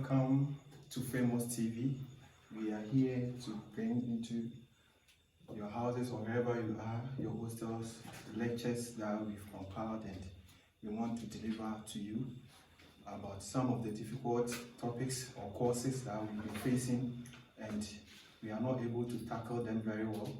Welcome to Phamous TV. We are here to bring into your houses or wherever you are, your hostels, the lectures that we've compiled, and we want to deliver to you about some of the difficult topics or courses that we've been facing, and we are not able to tackle them very well.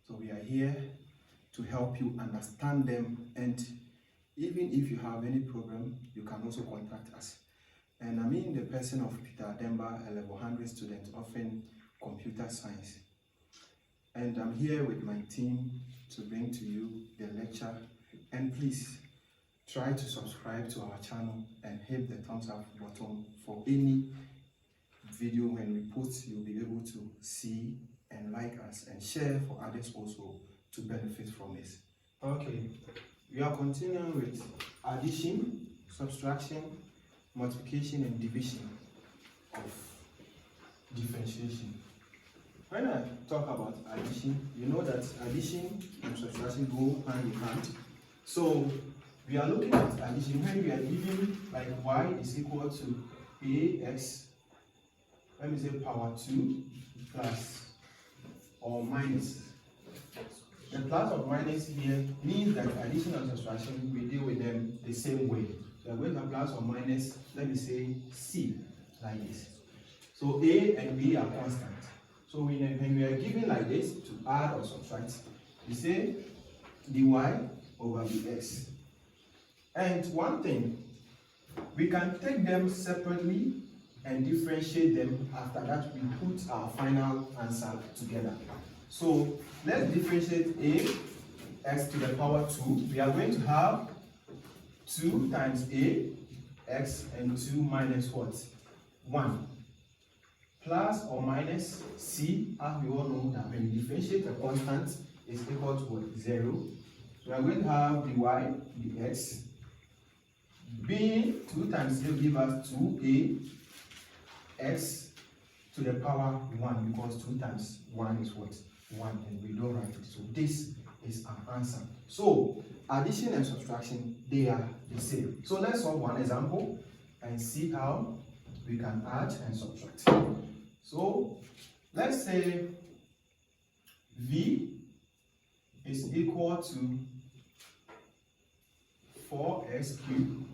So we are here to help you understand them, and even if you have any problem, you can also contact us. And I'm in the person of Peter Ademba, a level 100 student offering computer science. And I'm here with my team to bring to you the lecture. And please try to subscribe to our channel and hit the thumbs up button for any video when we post. You'll be able to see and like us and share for others also to benefit from this. Okay, we are continuing with addition, subtraction, multiplication and division of differentiation. When I talk about addition, you know that addition and subtraction go hand in hand. So we are looking at addition when we are given like y is equal to ax, let me say power 2 plus or minus. The plus or minus here means that addition and subtraction, we deal with them the same way. So we're going to have plus or minus, let me say C, like this. So A and B are constant. So when we are given like this to add or subtract, we say dy over dx. And one thing, we can take them separately and differentiate them. After that, we put our final answer together. So let's differentiate a x to the power 2. We are going to have 2 times a x and 2 minus what? 1. Plus or minus c, as we all know that when you differentiate a constant, is equal to what? 0. So we are going to have dy dx being 2 times 0 give us 2a x to the power 1, because 2 times 1 is what? 1, and we don't write it. So this is our answer. So addition and subtraction, they are the same. So let's solve one example and see how we can add and subtract. So let's say v is equal to 4x cubed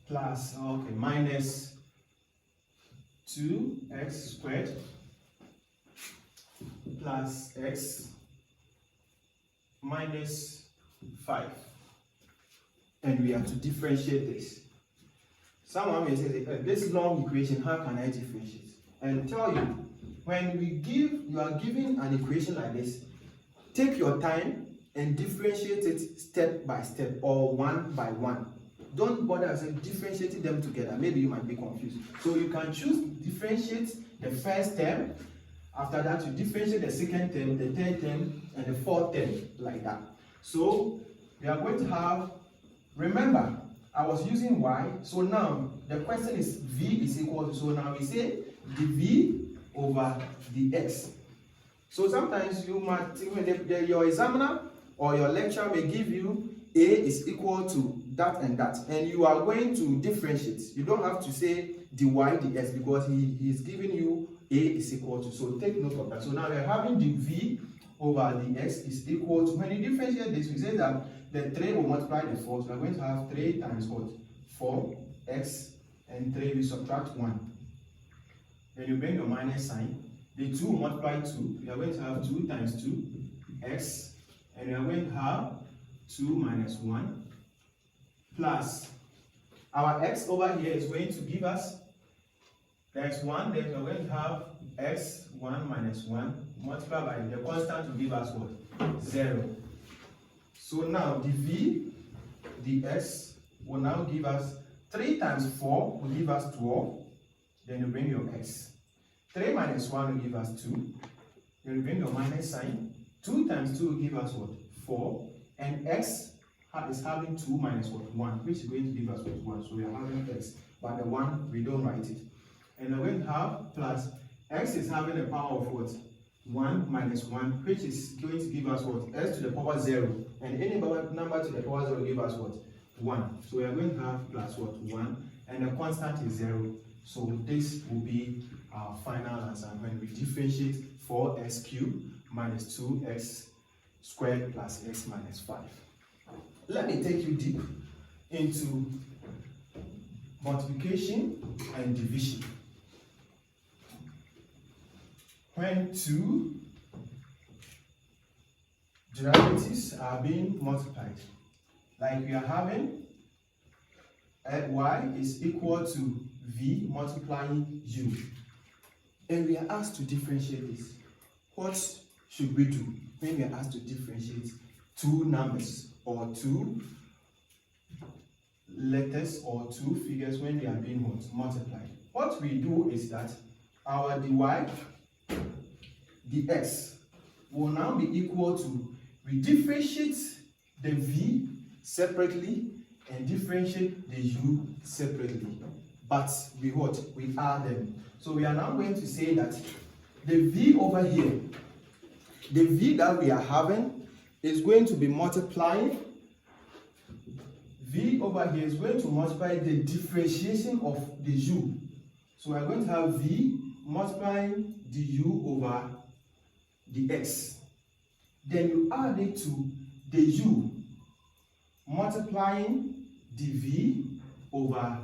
plus minus 2x squared plus x minus 5, and we have to differentiate this. Someone may say, this long equation, how can I differentiate? And tell you, when you are given an equation like this, take your time and differentiate it step by step or one by one. Don't bother differentiating them together. Maybe you might be confused. So you can choose differentiate the first term. After that, you differentiate the second term, the third term, and the fourth term, like that. So we are going to have, remember, I was using y, so now the question is v is equal to, so now we say dv over dx. So sometimes you might think when your examiner or your lecturer may give you a is equal to that, and you are going to differentiate. You don't have to say dy dx because he is giving you a is equal to, so take note of that. So now we are having dv over dx is equal to, when you differentiate this, we say that the 3 will multiply the 4, so we are going to have 3 times what? 4x, and 3 we subtract 1. Then you bring your minus sign, the 2 will multiply 2, we are going to have 2 times 2 x, and we are going to have 2 minus 1 plus our x over here is going to give us, there's 1, then we are going to have x 1 minus 1 multiplied by the constant to give us what? 0. So now dv dx will now give us 3 times 4 will give us 12. Then you bring your x. 3 minus 1 will give us 2. Then you bring your minus sign. 2 times 2 will give us what? 4. And x is having 2 minus what? 1, which is going to give us what? 1. So we are having x, but the 1 we don't write it. And we're going to have plus x is having a power of what? 1 minus 1, which is going to give us what? S to the power 0. And any number to the power 0 will give us what? 1. So we are going to have plus what? 1. And the constant is 0. So this will be our final answer when we differentiate 4x cubed minus 2x squared plus x minus 5. Let me take you deep into multiplication and division. When two derivatives are being multiplied, like we are having y is equal to v multiplying u, and we are asked to differentiate this. What should we do when we are asked to differentiate two numbers or two letters or two figures when they are being multiplied? What we do is that our dy dx will now be equal to, we differentiate the v separately and differentiate the u separately, but we add them. So we are now going to say that the v over here, the v that we are having is going to be multiplying, v over here is going to multiply the differentiation of the u. So we are going to have v multiplying the u over the x. Then you add it to the u multiplying the v over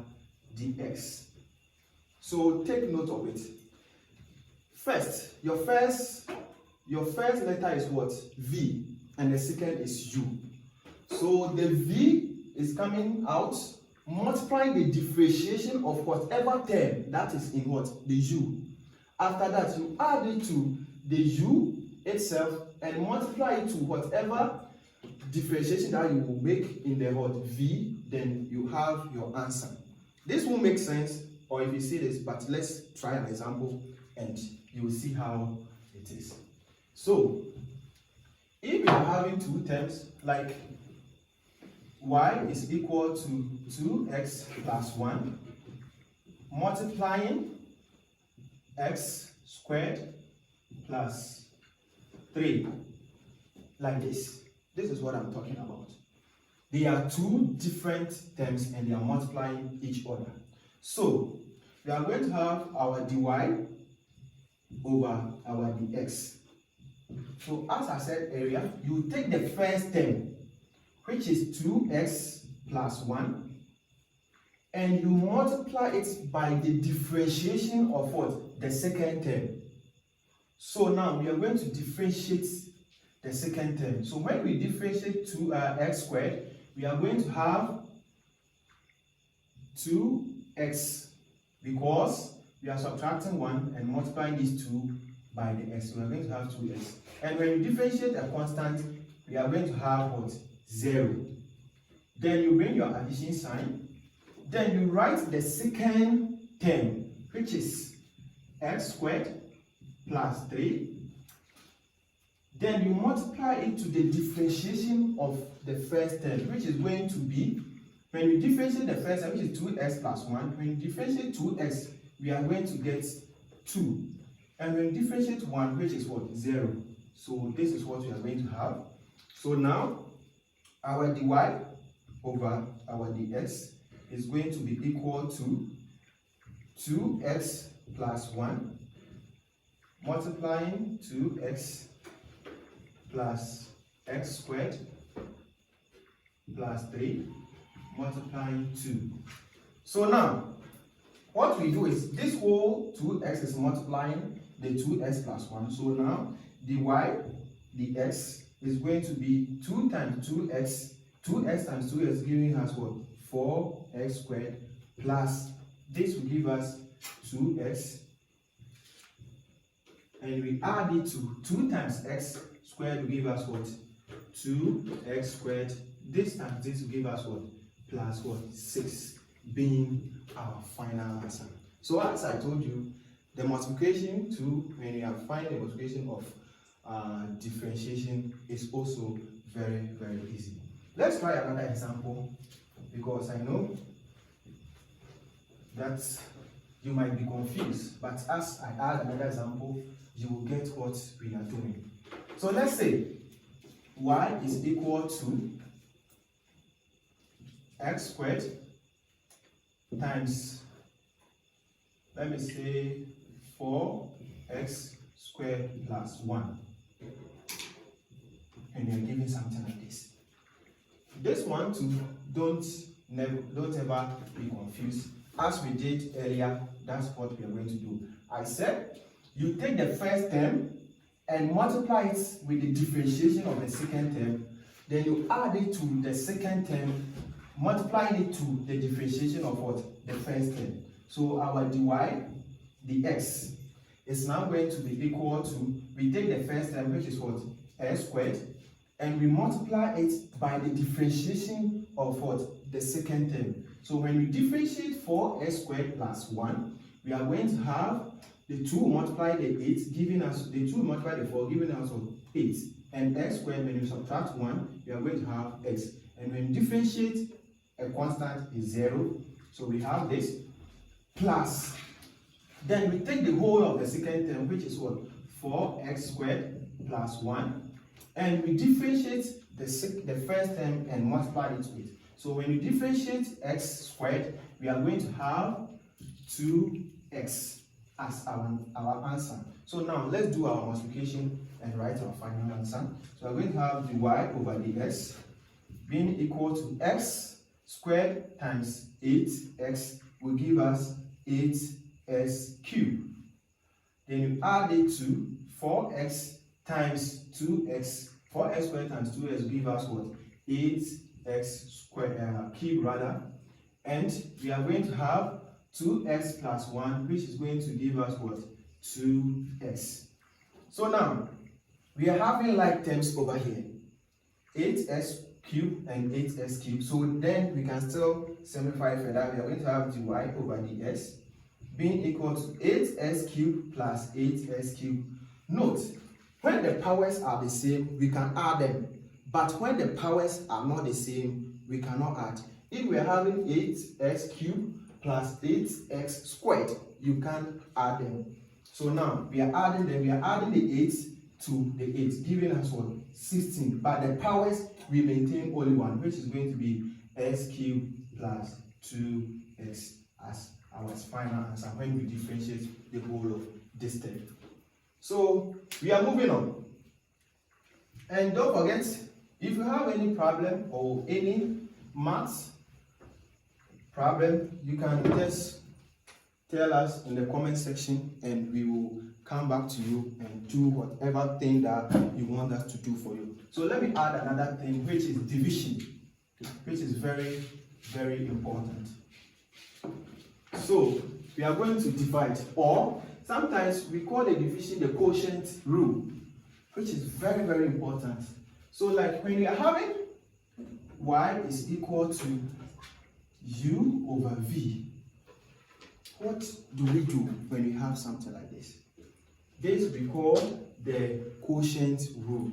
the x. So take note of it. First, your first letter is what? V, and the second is u. So the v is coming out, multiplying the differentiation of whatever term that is in what? The u. After that, you add it to the u itself and multiply it to whatever differentiation that you will make in the what? V, then you have your answer. This will make sense, or if you see this, but let's try an example and you will see how it is. So, if you are having two terms like y is equal to 2x plus 1 multiplying x squared plus 3, like this. This is what I'm talking about. They are two different terms and they are multiplying each other. So, we are going to have our dy over our dx. So, as I said earlier, you take the first term, which is 2x plus 1, and you multiply it by the differentiation of what? The second term. So now we are going to differentiate the second term. So when we differentiate 2x squared, we are going to have 2x, because we are subtracting 1 and multiplying these 2 by the x. So we are going to have 2x. And when you differentiate a constant, we are going to have what? 0. Then you bring your addition sign. Then you write the second term, which is x squared plus 3. Then you multiply it to the differentiation of the first term, which is going to be, when you differentiate the first term, which is 2x plus 1, when you differentiate 2x, we are going to get 2. And when you differentiate 1, which is what? 0. So this is what we are going to have. So now, our dy over our dx is going to be equal to 2x plus 1 multiplying 2x plus x squared plus 3 multiplying 2. So now, what we do is, this whole 2x is multiplying the 2x plus 1. So now, dy dx is going to be 2 times 2x, 2x times 2x giving us what? 4x squared plus, this will give us 2x, and we add it to 2 times x squared will give us what? 2x squared. This times this will give us what? Plus what? 6, being our final answer. So as I told you, the multiplication to, when you are finding the multiplication of differentiation, is also very, very easy. Let's try another example, because I know that you might be confused, but as I add another example, you will get what we are doing. So let's say y is equal to x squared times let me say 4x squared plus 1. And you're given something like this. This one too, don't ever be confused. As we did earlier, that's what we are going to do. I said you take the first term and multiply it with the differentiation of the second term, then you add it to the second term, multiplying it to the differentiation of what? The first term. So our dy dx is now going to be equal to, we take the first term, which is what? S squared, and we multiply it by the differentiation of what? The second term. So when we differentiate 4s squared plus 1, we are going to have the 2 multiply the 8, giving us the 2 multiply the 4, giving us 8. And x squared, when you subtract 1, we are going to have x. And when you differentiate, a constant is 0. So we have this plus. Then we take the whole of the second term, which is what? 4x squared plus 1. And we differentiate the first term and multiply it with. So when you differentiate x squared, we are going to have 2x as our answer. So now let's do our multiplication and write our final answer. So we're going to have dy over dx being equal to x squared times 8x will give us 8s cubed. Then you add it to 4x times 2x. 4x squared times 2x will give us what? 8x squared cubed rather. And we are going to have 2x plus 1, which is going to give us what? 2x. So now, we are having like terms over here. 8s cubed and 8s cubed. So then we can still simplify further. We are going to have dy over dx being equal to 8s cubed plus 8s cubed. Note, when the powers are the same, we can add them. But when the powers are not the same, we cannot add. If we are having 8s cubed plus 8x squared, you can't add them. So now we are adding them. We are adding the 8 to the 8, giving us what? 16. But the powers, we maintain only one, which is going to be x cubed plus 2x as our final answer when we differentiate the whole of this term. So we are moving on. And don't forget, if you have any problem or any maths problem, you can just tell us in the comment section and we will come back to you and do whatever thing that you want us to do for you. So let me add another thing, which is division, which is very, very important. So we are going to divide, or sometimes we call the division the quotient rule, which is very, very important. So like when you are having y is equal to u over v, what do we do when we have something like this? This we call the quotient rule.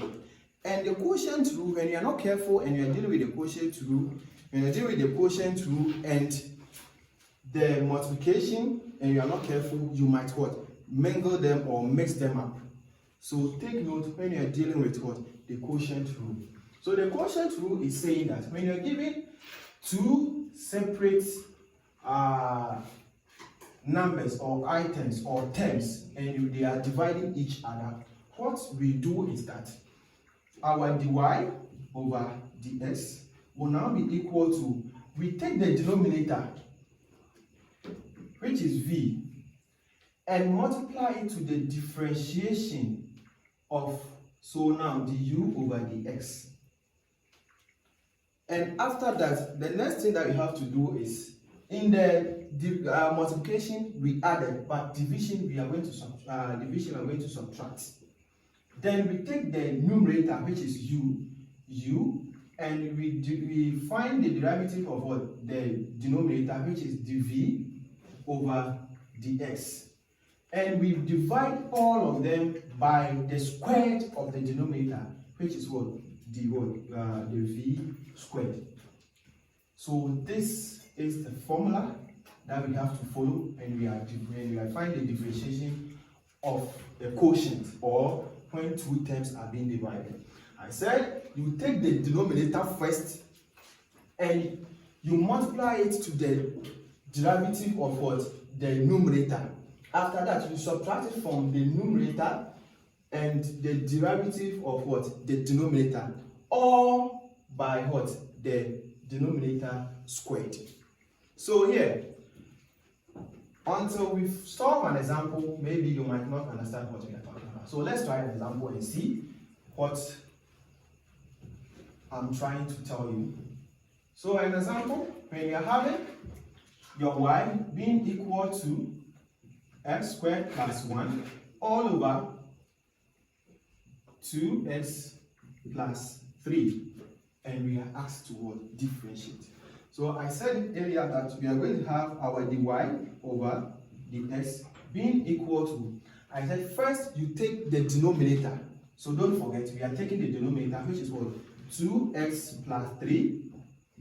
And the quotient rule, when you are not careful and you are dealing with the quotient rule, when you are dealing with the quotient rule and the multiplication, and you are not careful, you might what? Mingle them or mix them up. So take note when you are dealing with what? The quotient rule. So the quotient rule is saying that when you are given two separate numbers or items or terms and they are dividing each other, what we do is that our dy over dx will now be equal to, we take the denominator, which is v, and multiply it to the differentiation of, so now du over dx. And after that, the next thing that we have to do is, in the multiplication we added, but division we are going to subtract. Then we take the numerator, which is u, and we find the derivative of what? The denominator, which is dv over dx. And we divide all of them by the square of the denominator, which is what? The v squared. So this is the formula that we have to follow, and we are finding the differentiation of the quotient, or when two terms are being divided. I said you take the denominator first and you multiply it to the derivative of what? The numerator. After that, you subtract it from the numerator and the derivative of what? The denominator. All by what? The denominator squared. So here, until we solve an example, maybe you might not understand what we are talking about. So let's try an example and see what I'm trying to tell you. So an example, when you are having your y being equal to x squared plus 1 all over 2x plus 3, and we are asked to what? Differentiate. So I said earlier that we are going to have our dy over dx being equal to, I said first you take the denominator. So don't forget, we are taking the denominator, which is what? 2x plus 3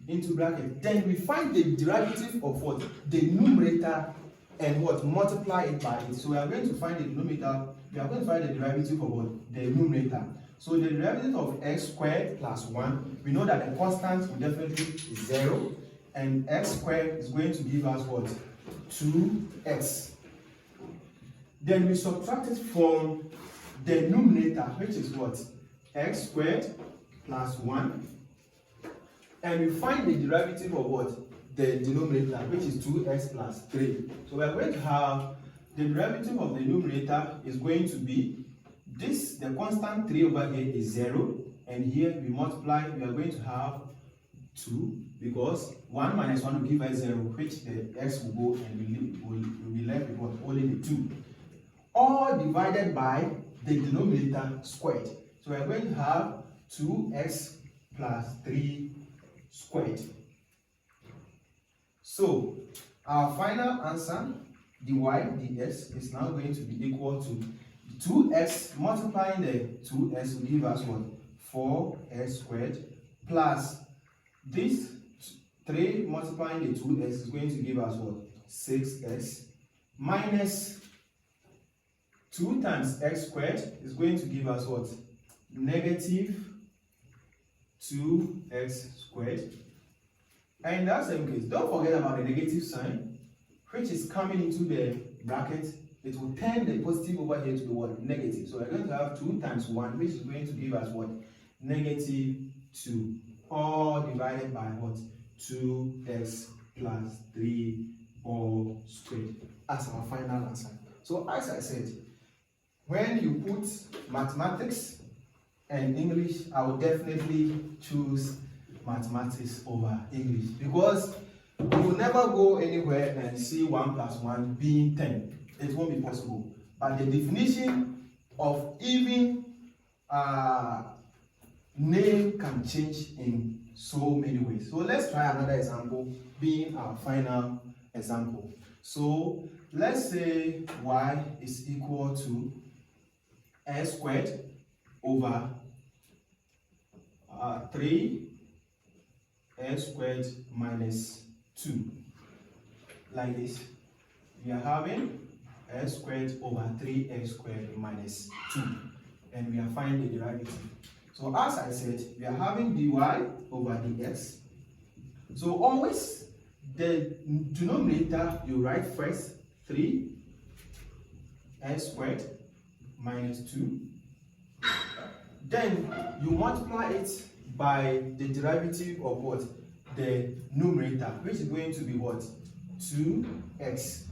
into bracket. Then we find the derivative of what? The numerator, and what? Multiply it by it. So we are going to find the denominator, we are going to find the derivative of what? The numerator. So the derivative of x squared plus 1, we know that the constant will definitely be 0, and x squared is going to give us what? 2x. Then we subtract it from the numerator, which is what? X squared plus 1, and we find the derivative of what? The denominator, which is 2x plus 3. So we are going to have the derivative of the numerator is going to be this, the constant 3 over here is 0, and here we multiply, we are going to have 2, because 1 minus 1 will give us 0, which the x will go, and we'll be left with what? Only the 2. All divided by the denominator squared. So we are going to have 2x plus 3 squared. So our final answer, dy dx, is now going to be equal to 2x multiplying the 2x will give us what? 4x squared, plus this 3 multiplying the 2x is going to give us what? 6x, minus 2 times x squared is going to give us what? Negative 2x squared. And in that same case, don't forget about the negative sign, which is coming into the bracket. It will turn the positive over here to the what? Negative. So we're going to have 2 times 1, which is going to give us what? Negative 2. All divided by what? 2x plus 3 all squared. As our final answer. So as I said, when you put mathematics and English, I will definitely choose mathematics over English, because you will never go anywhere and see 1 plus 1 being 10. It won't be possible. But the definition of even name can change in so many ways. So let's try another example, being our final example. So let's say y is equal to x squared over 3 x squared minus 2. Like this. We are having x squared over 3x squared minus 2. And we are finding the derivative. So as I said, we are having dy over dx. So always the denominator you write first, 3x squared minus 2. Then you multiply it by the derivative of what? The numerator, which is going to be what? 2x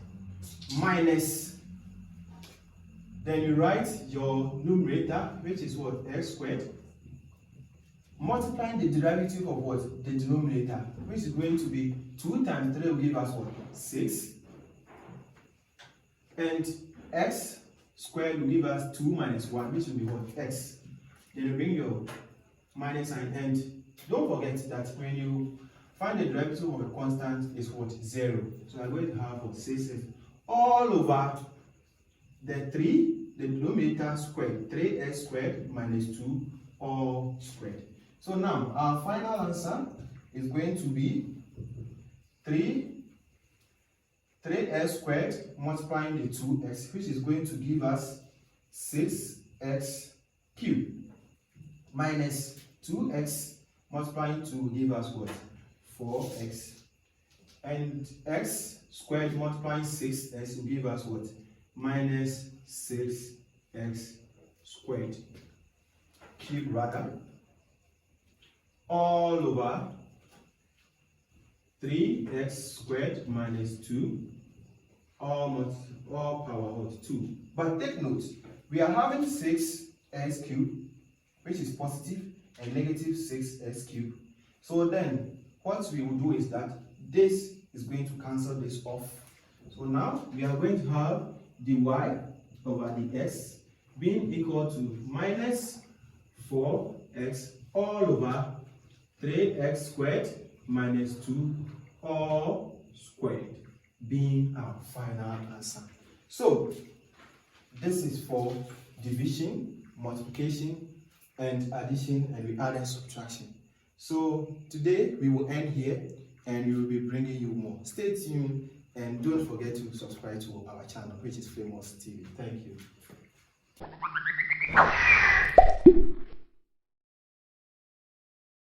minus, then you write your numerator, which is what? X squared, multiplying the derivative of what? The denominator, which is going to be 2 times 3 will give us what? 6, and x squared will give us 2 minus 1, which will be what? X. Then you bring your minus sign, and don't forget that when you find the derivative of a constant is what? 0. So I'm going to have what? 6 all over the 3, the denominator squared, 3x squared minus 2 all squared. So now our final answer is going to be 3x squared multiplying the 2x, which is going to give us 6x cubed, minus 2x multiplying 2 will give us what? 4x And x squared multiplying 6x will give us what? Minus 6x squared. Cube rather. All over 3x squared minus 2 all power what? 2. But take note, we are having 6x cubed, which is positive, and negative 6x cubed. So then what we will do is that this is going to cancel this off. So now we are going to have the y over the x being equal to minus 4x all over 3x squared minus 2 all squared, being our final answer. So this is for division, multiplication, and addition, and we added subtraction. So today we will end here, and we will be bringing you more. Stay tuned, and don't forget to subscribe to our channel, which is Phamous TV. Thank you.